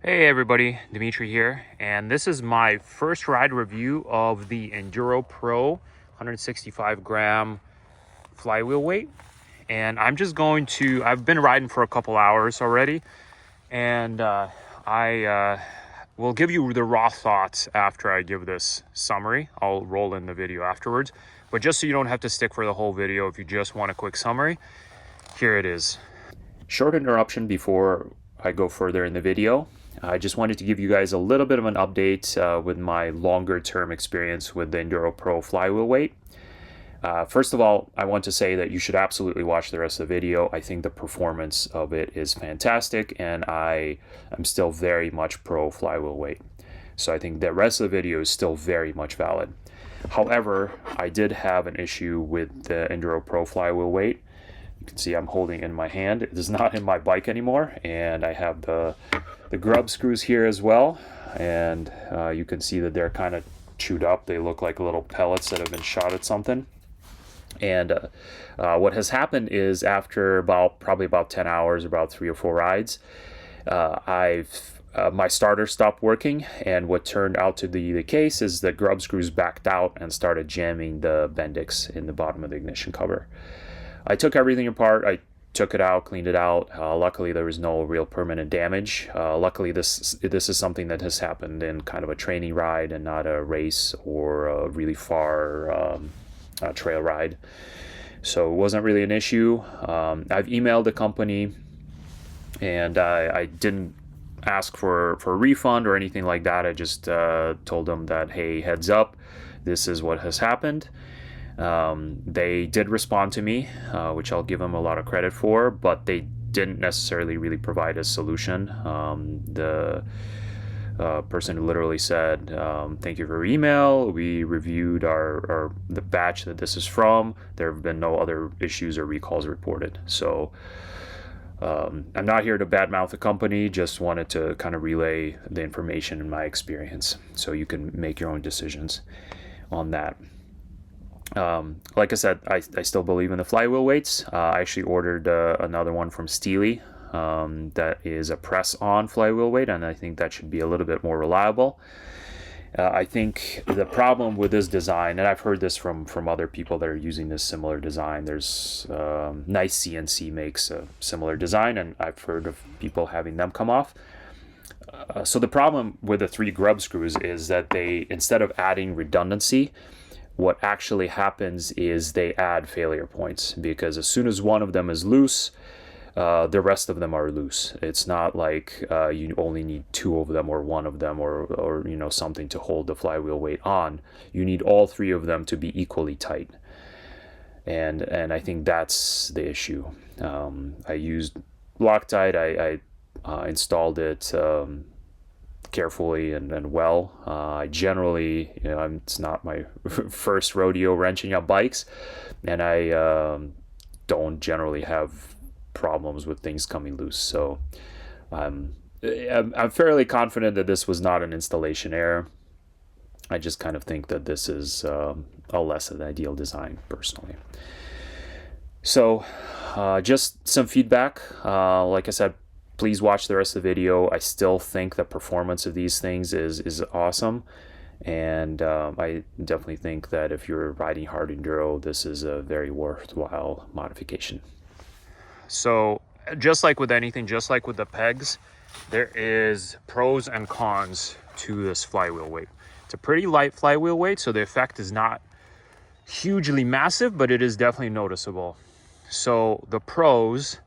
Hey everybody, Dimitri here, and this is my first ride review of the enduro-pro 165 gram flywheel weight. And I've been riding for a couple hours already, and I will give you the raw thoughts after I give this summary. I'll roll in the video afterwards, but just so you don't have to stick for the whole video, if you just want a quick summary, here it is. Short interruption before I go further in the video. I just wanted to give you guys a little bit of an update with my longer term experience with the enduro-pro flywheel weight. First of all, I want to say that you should absolutely watch the rest of the video. I think the performance of it is fantastic, and I am still very much pro flywheel weight. So I think the rest of the video is still very much valid. However, I did have an issue with the enduro-pro flywheel weight. You can see I'm holding it in my hand. It is not in my bike anymore, and I have the grub screws here as well, and you can see that they're kind of chewed up. They look like little pellets that have been shot at something. And what has happened is after probably about 10 hours, about 3 or 4 rides, my starter stopped working, and what turned out to be the case is the grub screws backed out and started jamming the Bendix in the bottom of the ignition cover. I took everything apart. I took it out, cleaned it out. Luckily, there was no real permanent damage. Luckily, this is something that has happened in kind of a training ride and not a race or a really far trail ride. So it wasn't really an issue. I've emailed the company, and I didn't ask for a refund or anything like that. I just told them that, hey, heads up, this is what has happened. They did respond to me, which I'll give them a lot of credit for, but they didn't necessarily really provide a solution. The person literally said, thank you for your email. We reviewed the batch that this is from. There have been no other issues or recalls reported. So I'm not here to badmouth the company, just wanted to kind of relay the information in my experience so you can make your own decisions on that. Like I said, I still believe in the flywheel weights. I actually ordered another one from Steely that is a press-on flywheel weight, and I think that should be a little bit more reliable. I think the problem with this design, and I've heard this from other people that are using this similar design, there's Nice CNC makes a similar design, and I've heard of people having them come off. So the problem with the 3 grub screws is that they, instead of adding redundancy, what actually happens is they add failure points, because as soon as one of them is loose, the rest of them are loose. It's not like you only need 2 of them or 1 of them or something to hold the flywheel weight on. You need all 3 of them to be equally tight. And I think that's the issue. I used Loctite. I installed it carefully and well. I generally, it's not my first rodeo wrenching up bikes, and I don't generally have problems with things coming loose. So I'm fairly confident that this was not an installation error. I just kind of think that this is a less than ideal design, personally. So just some feedback. Like I said, please watch the rest of the video. I still think the performance of these things is awesome. And I definitely think that if you're riding hard enduro, this is a very worthwhile modification. So just like with anything, just like with the pegs, there is pros and cons to this flywheel weight. It's a pretty light flywheel weight, so the effect is not hugely massive, but it is definitely noticeable. So the pros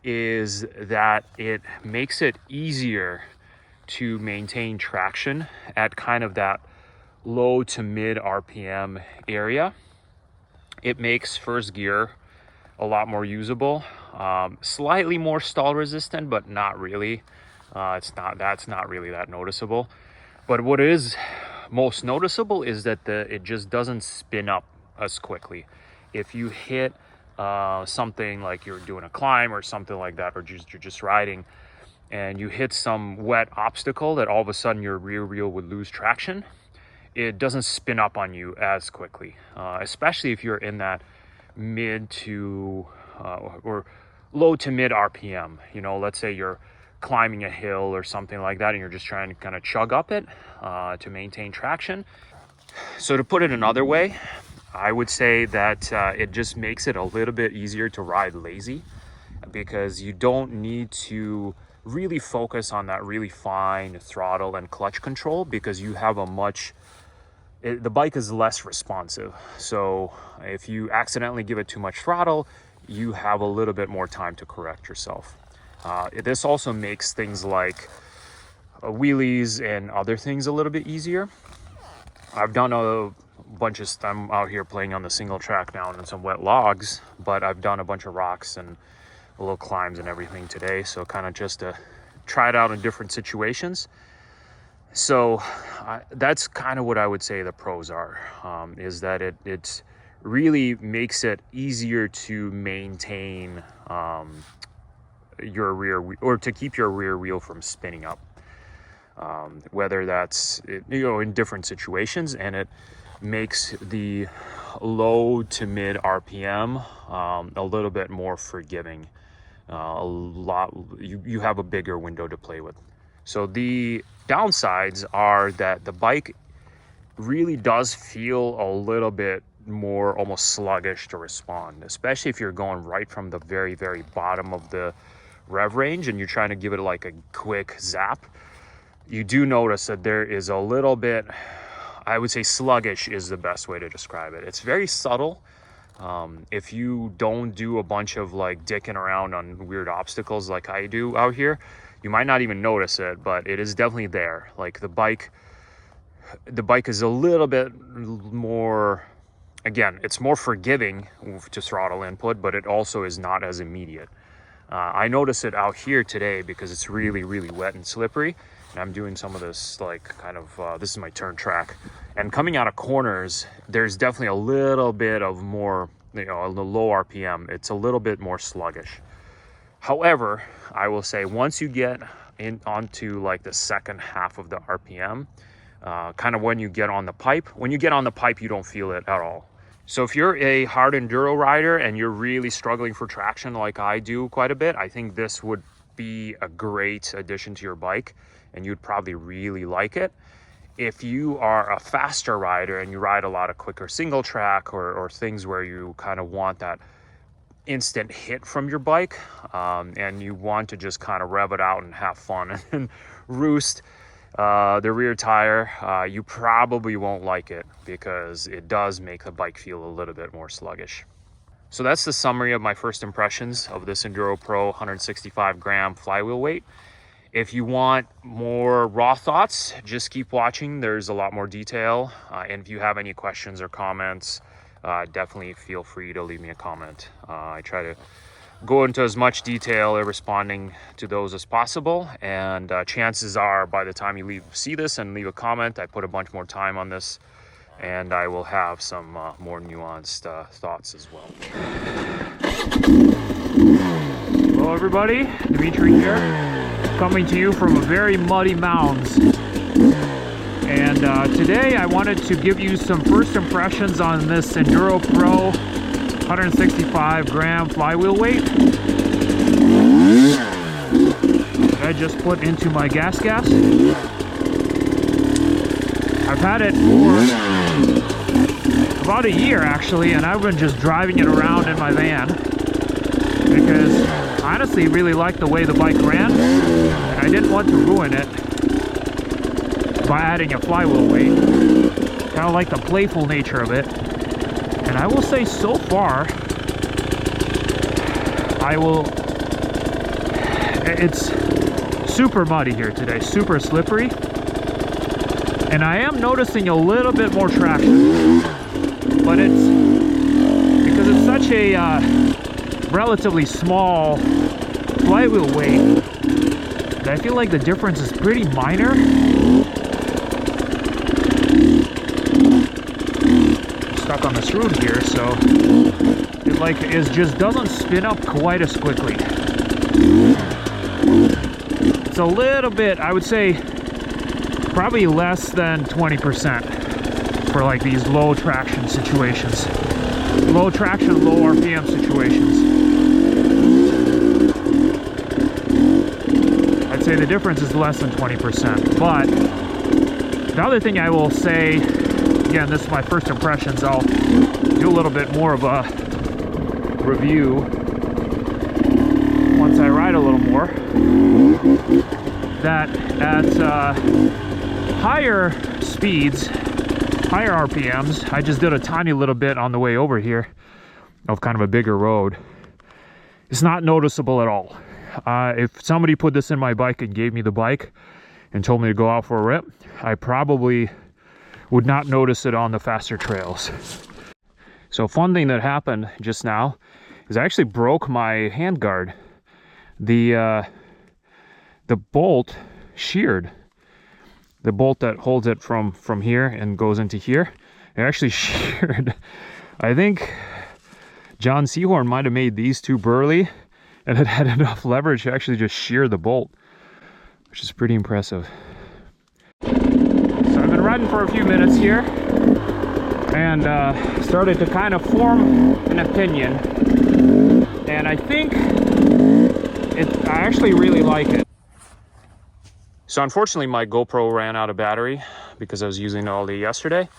is that it makes it easier to maintain traction at kind of that low to mid RPM area. It makes first gear a lot more usable, slightly more stall resistant, but not really. That's not really that noticeable. But what is most noticeable is that it just doesn't spin up as quickly. If you hit something like you're doing a climb or something like that, or you're just riding, and you hit some wet obstacle that all of a sudden your rear wheel would lose traction, it doesn't spin up on you as quickly, especially if you're in that mid to or low to mid RPM. Let's say you're climbing a hill or something like that, and you're just trying to kind of chug up it to maintain traction. So to put it another way, I would say that it just makes it a little bit easier to ride lazy, because you don't need to really focus on that really fine throttle and clutch control, because you have the bike is less responsive. So if you accidentally give it too much throttle, you have a little bit more time to correct yourself. This also makes things like wheelies and other things a little bit easier. I've done a bunch of, I'm out here playing on the single track now and some wet logs, but I've done a bunch of rocks and little climbs and everything today. So kind of just to try it out in different situations. So that's kind of what I would say the pros are, is that it really makes it easier to maintain your rear, or to keep your rear wheel from spinning up. Whether that's, in different situations, and it makes the low to mid RPM a little bit more forgiving. You have a bigger window to play with. So the downsides are that the bike really does feel a little bit more almost sluggish to respond, especially if you're going right from the very, very bottom of the rev range and you're trying to give it like a quick zap. You do notice that there is a little bit, I would say sluggish is the best way to describe it. It's very subtle. If you don't do a bunch of like dicking around on weird obstacles like I do out here, you might not even notice it, but it is definitely there. Like the bike is a little bit more, again, it's more forgiving to throttle input, but it also is not as immediate. I notice it out here today because it's really, really wet and slippery. And I'm doing some of this like kind of, this is my turn track. And coming out of corners, there's definitely a little bit of more, a low RPM. It's a little bit more sluggish. However, I will say once you get onto like the second half of the RPM, kind of when you get on the pipe, you don't feel it at all. So if you're a hard enduro rider and you're really struggling for traction like I do quite a bit, I think this would be a great addition to your bike and you'd probably really like it. If you are a faster rider and you ride a lot of quicker single track or things where you kind of want that instant hit from your bike, and you want to just kind of rev it out and have fun and roost the rear tire, you probably won't like it because it does make the bike feel a little bit more sluggish. So that's the summary of my first impressions of this enduro-pro 165 gram flywheel weight. If you want more raw thoughts, just keep watching. There's a lot more detail. And if you have any questions or comments, definitely feel free to leave me a comment. I try to go into as much detail responding to those as possible. And chances are by the time you see this and leave a comment, I put a bunch more time on this and I will have some more nuanced thoughts as well. Hello everybody, Dimitri here, coming to you from a very muddy mounds. And today I wanted to give you some first impressions on this enduro-pro 165 gram flywheel weight that I just put into my GasGas. I've had it for about a year actually, and I've been just driving it around in my van because I honestly really liked the way the bike ran and I didn't want to ruin it by adding a flywheel weight. Kind of like the playful nature of it. And I will say so far, it's super muddy here today, super slippery. And I am noticing a little bit more traction, but it's because it's such a relatively small flywheel weight that I feel like the difference is pretty minor. Stuck on this road here, so it just doesn't spin up quite as quickly. It's a little bit, I would say, probably less than 20% for like these low traction situations. Low traction, low RPM situations. I say the difference is less than 20%. But the other thing I will say, again, this is my first impressions, I'll do a little bit more of a review once I ride a little more, that at higher speeds, higher RPMs, I just did a tiny little bit on the way over here of kind of a bigger road. It's not noticeable at all. If somebody put this in my bike and gave me the bike and told me to go out for a rip, I probably would not notice it on the faster trails. So fun thing that happened just now is I actually broke my handguard. The bolt sheared. The bolt that holds it from here and goes into here, it actually sheared. I think John Seahorn might have made these too burly, and it had enough leverage to actually just shear the bolt, which is pretty impressive. So I've been riding for a few minutes here and started to kind of form an opinion, and I think I actually really like it. So unfortunately my GoPro ran out of battery because I was using it all day yesterday,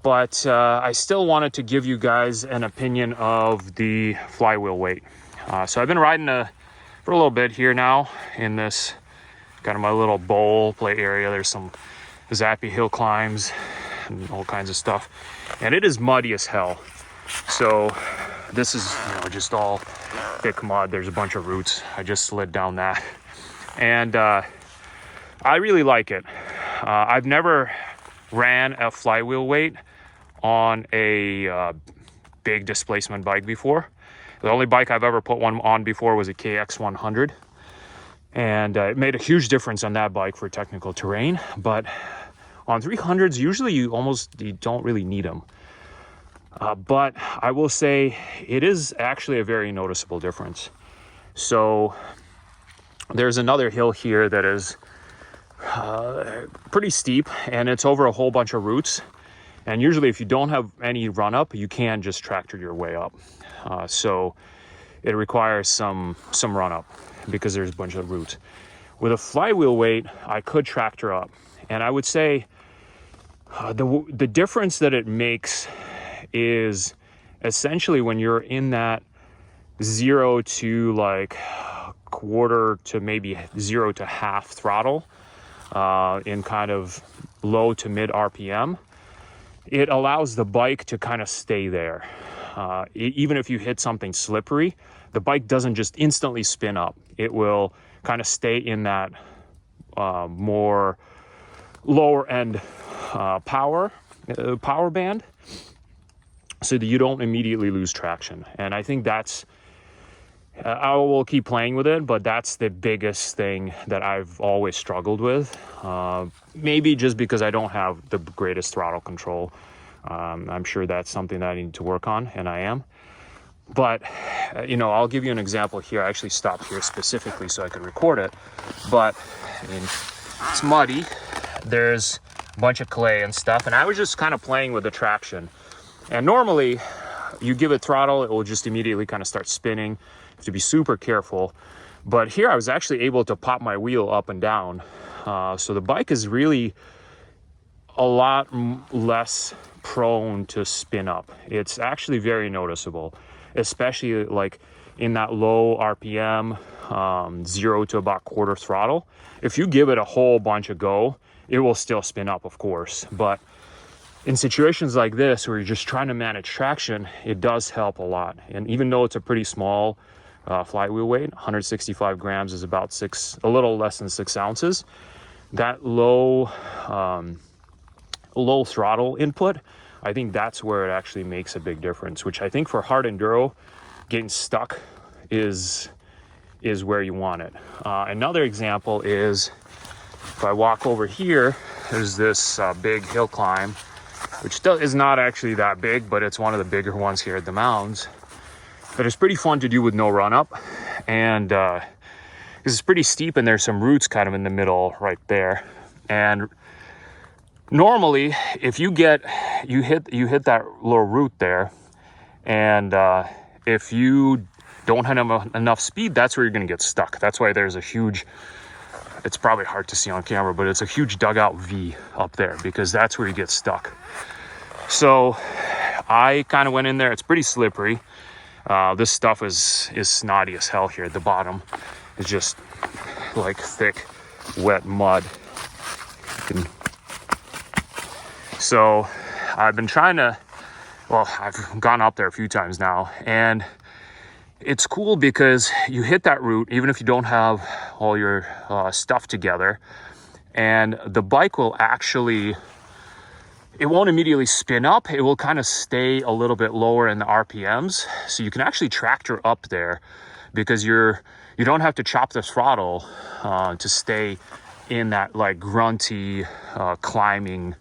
but I still wanted to give you guys an opinion of the flywheel weight. So I've been riding for a little bit here now in this kind of my little bowl play area. There's some zappy hill climbs and all kinds of stuff, and it is muddy as hell. So this is, you know, just all thick mud. There's a bunch of roots. I just slid down that, and I really like it. I've never ran a flywheel weight on a big displacement bike before. The only bike I've ever put one on before was a KX100, and it made a huge difference on that bike for technical terrain. But on 300s, usually you don't really need them. But I will say it is actually a very noticeable difference. So there's another hill here that is pretty steep, and it's over a whole bunch of roots. And usually if you don't have any run up, you can just tractor your way up. So it requires some run up because there's a bunch of roots. With a flywheel weight, I could tractor up, and I would say the difference that it makes is essentially when you're in that 0 to like quarter to maybe 0 to half throttle, in kind of low to mid RPM, it allows the bike to kind of stay there. Even if you hit something slippery, the bike doesn't just instantly spin up. It will kind of stay in that more lower end power band, so that you don't immediately lose traction. And I think that's, I will keep playing with it, but that's the biggest thing that I've always struggled with. Maybe just because I don't have the greatest throttle control. I'm sure that's something that I need to work on, and I am. But, you know, I'll give you an example here. I actually stopped here specifically so I could record it. But, I mean, it's muddy. There's a bunch of clay and stuff, and I was just kind of playing with the traction. And normally, you give it throttle, it will just immediately kind of start spinning. You have to be super careful. But here I was actually able to pop my wheel up and down. So the bike is really a lot less prone to spin up. It's actually very noticeable, especially like in that low RPM, 0 to about quarter throttle. If you give it a whole bunch of go, it will still spin up, of course. But in situations like this, where you're just trying to manage traction, it does help a lot. And even though it's a pretty small flywheel weight, 165 grams is about a little less than 6 ounces. That low throttle input, I think that's where it actually makes a big difference, which I think for hard enduro, getting stuck is where you want it. Another example is, if I walk over here, there's this big hill climb, which is not actually that big, but it's one of the bigger ones here at the mounds. But it's pretty fun to do with no run up, and it's pretty steep, and there's some roots kind of in the middle right there. And normally, if you hit that little root there, and if you don't have enough speed, that's where you're going to get stuck. That's why there's a huge it's probably hard to see on camera, but it's a huge dugout V up there because that's where you get stuck. So I kind of went in there. It's pretty slippery. This stuff is snotty as hell here at the bottom. It's just like thick, wet mud. So I've been trying to, well, I've gone up there a few times now, and it's cool because you hit that route even if you don't have all your stuff together, and the bike will actually, it won't immediately spin up. It will kind of stay a little bit lower in the RPMs, so you can actually tractor up there because you don't have to chop the throttle to stay in that like grunty climbing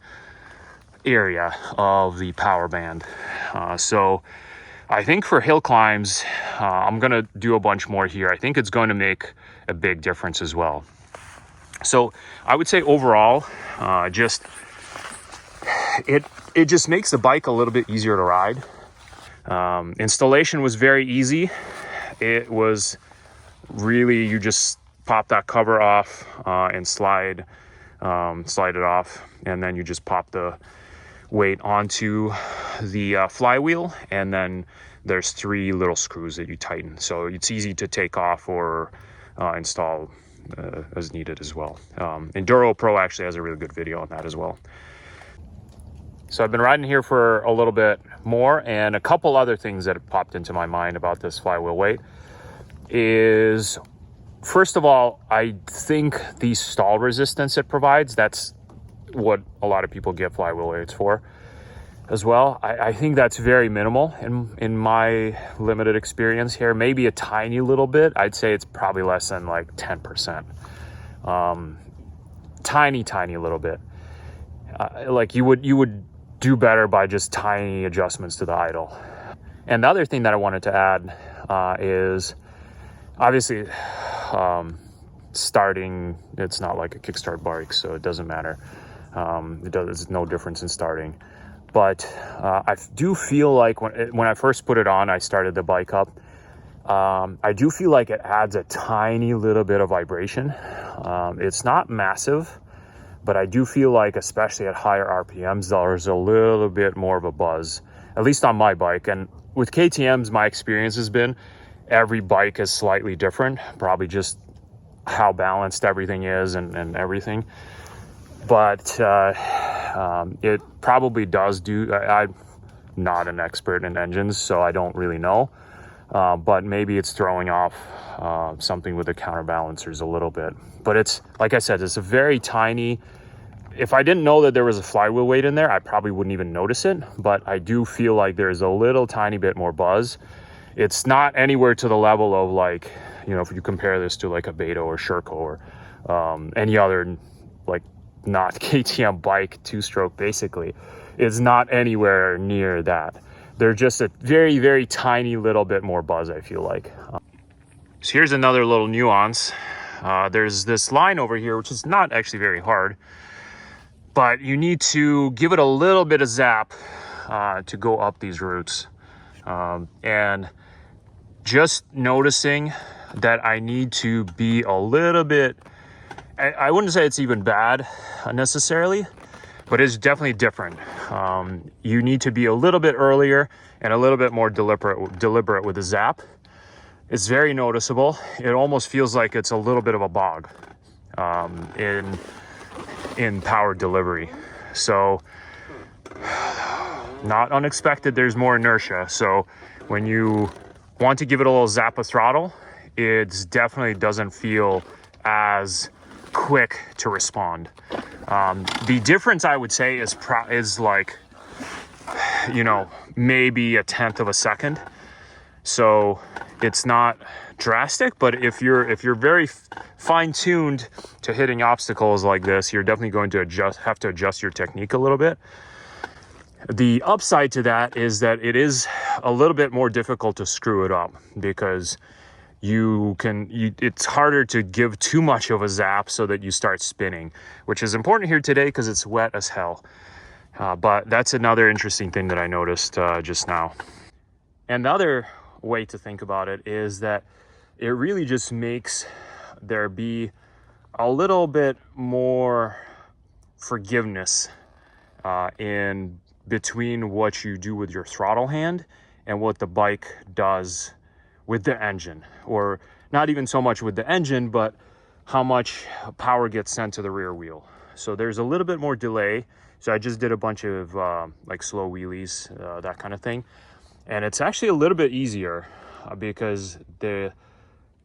area of the power band. So I think for hill climbs, I'm gonna do a bunch more here. I think it's going to make a big difference as well. So I would say overall, it just makes the bike a little bit easier to ride. Installation was very easy. It was really, you just pop that cover off and slide it off, and then you just pop the weight onto the flywheel, and then there's 3 little screws that you tighten, so it's easy to take off or install as needed as well. Enduro-pro actually has a really good video on that as well. So I've been riding here for a little bit more, and a couple other things that have popped into my mind about this flywheel weight is, first of all, I think the stall resistance it provides, that's what a lot of people get flywheel weights for as well. I think that's very minimal in my limited experience here. Maybe a tiny little bit. I'd say it's probably less than like 10%. Tiny little bit. Like you would do better by just tiny adjustments to the idle. And the other thing that I wanted to add is obviously starting, it's not like a kickstart bike, so it doesn't matter. There's no difference in starting. But I do feel like when I first put it on, I started the bike up, I do feel like it adds a tiny little bit of vibration. It's not massive, but I do feel like, especially at higher RPMs, there's a little bit more of a buzz, at least on my bike. And with KTMs, my experience has been every bike is slightly different, probably just how balanced everything is and everything. But it probably does do, I'm not an expert in engines, so I don't really know. But maybe it's throwing off something with the counterbalancers a little bit. But it's, like I said, it's a very tiny, if I didn't know that there was a flywheel weight in there, I probably wouldn't even notice it. But I do feel like there's a little tiny bit more buzz. It's not anywhere to the level of, like, you know, if you compare this to like a Beto or Sherco or any other like not KTM bike 2-stroke, basically, it's not anywhere near that. They're just a very, very tiny little bit more buzz, I feel like. So here's another little nuance. There's this line over here, which is not actually very hard, but you need to give it a little bit of zap to go up these routes. And just noticing that I need to be a little bit, I wouldn't say it's even bad necessarily, but it's definitely different. You need to be a little bit earlier and a little bit more deliberate with the zap. It's very noticeable. It almost feels like it's a little bit of a bog in power delivery. So not unexpected, there's more inertia. So when you want to give it a little zap of throttle, it definitely doesn't feel as quick to respond. The difference, I would say, is like, you know, maybe 1/10 of a second. So it's not drastic, but if you're very fine-tuned to hitting obstacles like this, you're definitely going to have to adjust your technique a little bit. The upside to that is that it is a little bit more difficult to screw it up because it's harder to give too much of a zap so that you start spinning, which is important here today because it's wet as hell. But that's another interesting thing that I noticed just now. And the other way to think about it is that it really just makes there be a little bit more forgiveness in between what you do with your throttle hand and what the bike does with the engine, or not even so much with the engine, but how much power gets sent to the rear wheel. So there's a little bit more delay. So I just did a bunch of like slow wheelies, that kind of thing. And it's actually a little bit easier because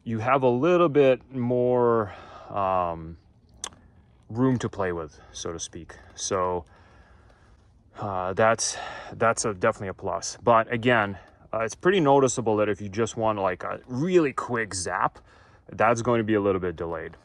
you have a little bit more room to play with, so to speak. So that's definitely a plus. But again, it's pretty noticeable that if you just want like a really quick zap, that's going to be a little bit delayed.